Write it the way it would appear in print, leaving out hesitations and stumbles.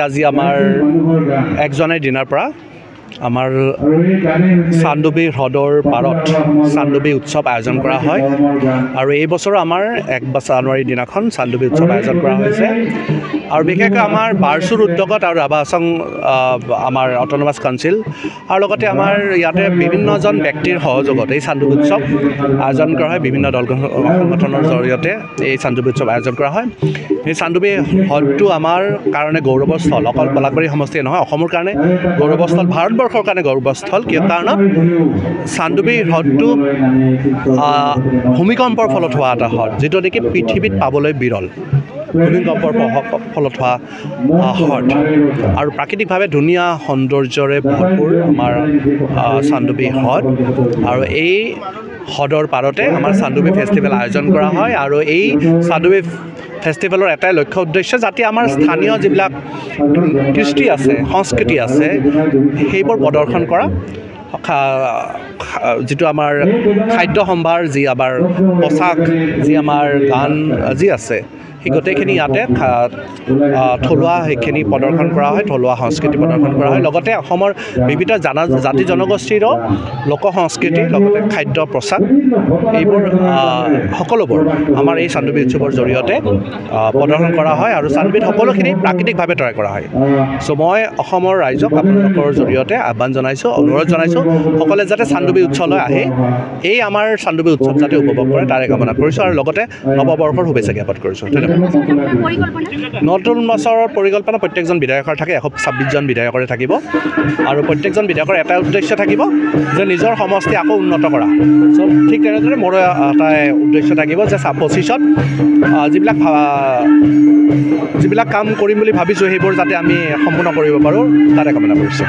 আজি আমাৰ 1 জানুৱাৰী দিনাৰ পৰা আমাৰ চান্দুবি হ্ৰদৰ পাৰত চান্দুবি উৎসৱ আয়োজন কৰা হয় আৰু এই বছৰ আমাৰ 1 জানুৱাৰী দিনাখন চান্দুবি উৎসৱ আয়োজন কৰা হৈছে আৰু বিশেষকৈ আমাৰ বাৰছুৰ উদ্যোগত আৰু ৰাভা হাছং আমাৰ অট'নমাছ কাউন্সিল আৰু লগতে আমাৰ ইয়াতে বিভিন্নজন ব্যক্তিৰ সহযোগত এই চান্দুবি উৎসৱ আয়োজন কৰা হয়। বিভিন্ন দল সংগঠনৰ জৰিয়তে এই চান্দুবি উৎসৱ আয়োজন কৰা হয়। এই চান্দুবি হ্ৰদটো আমাৰ কাৰণে গৌৰৱস্থল, অকল পলাশবাৰী সমষ্টিয়ে নহয়, অসমৰ কাৰণে গৌৰৱস্থল, ভাৰতবৰ্ষৰ কাৰণে গৌৰৱস্থল। কিয় কাৰণত চান্দুবি হ্ৰদটো ভূমিকম্পৰ ফলত হোৱা এটা হ্ৰদ, যিটো নেকি পৃথিৱীত পাবলৈ বিৰল। ভূমিকম্পৰ ফলত হোৱা হ্ৰদ আৰু প্ৰাকৃতিকভাৱে ধুনীয়া সৌন্দৰ্যৰে ভৰপূৰ আমাৰ চান্দুবি হ্ৰদ আৰু এই হ্ৰদৰ পাৰতে আমাৰ চান্দুবি ফেষ্টিভেল আয়োজন কৰা হয় আৰু এই চান্দুবি ফেষ্টিভেলৰ এটাই লক্ষ্য উদ্দেশ্য, যাতে আমাৰ স্থানীয় যিবিলাক কৃষ্টি আছে, সংস্কৃতি আছে, সেইবোৰ প্ৰদৰ্শন কৰা, যিটো আমাৰ খাদ্য সম্ভাৰ, যি আমাৰ পোচাক, যি আমাৰ গান যি আছে, সেই গোটেইখিনি ইয়াতে থলুৱা সেইখিনি প্ৰদৰ্শন কৰা হয়, থলুৱা সংস্কৃতি প্ৰদৰ্শন কৰা হয়। লগতে অসমৰ বিভিন্ন জাতি জনগোষ্ঠীৰো লোক সংস্কৃতি, লগতে খাদ্য পোচাক, এইবোৰ সকলোবোৰ আমাৰ এই চান্দুবি উৎসৱৰ জৰিয়তে প্ৰদৰ্শন কৰা হয় আৰু চান্দুবিত সকলোখিনি প্ৰাকৃতিকভাৱে তৈয়াৰ কৰা হয়। চ' মই অসমৰ ৰাইজক আপোনালোকৰ জৰিয়তে আহ্বান জনাইছোঁ, অনুৰোধ জনাইছোঁ, সকলোৱে যাতে চান্দুবি উৎসৱলৈ আহে, এই আমাৰ চান্দুবি উৎসৱ যাতে উপভোগ কৰে তাৰে কামনা কৰিছোঁ আৰু লগতে নৱবৰ্ষৰ শুভেচ্ছা জ্ঞাপন কৰিছোঁ। নতুন বছৰৰ পৰিকল্পনা প্ৰত্যেকজন বিধায়কৰ থাকে, 126জন বিধায়কৰে থাকিব আৰু প্ৰত্যেকজন বিধায়কৰ এটা উদ্দেশ্য থাকিব যে নিজৰ সমষ্টি আকৌ উন্নত কৰা। চ' ঠিক তেনেদৰে মোৰো এটা উদ্দেশ্য থাকিব যে 25ত যিবিলাক কাম কৰিম বুলি ভাবিছোঁ সেইবোৰ যাতে আমি সম্পূৰ্ণ কৰিব পাৰোঁ, তাৰে কামনা কৰিছোঁ।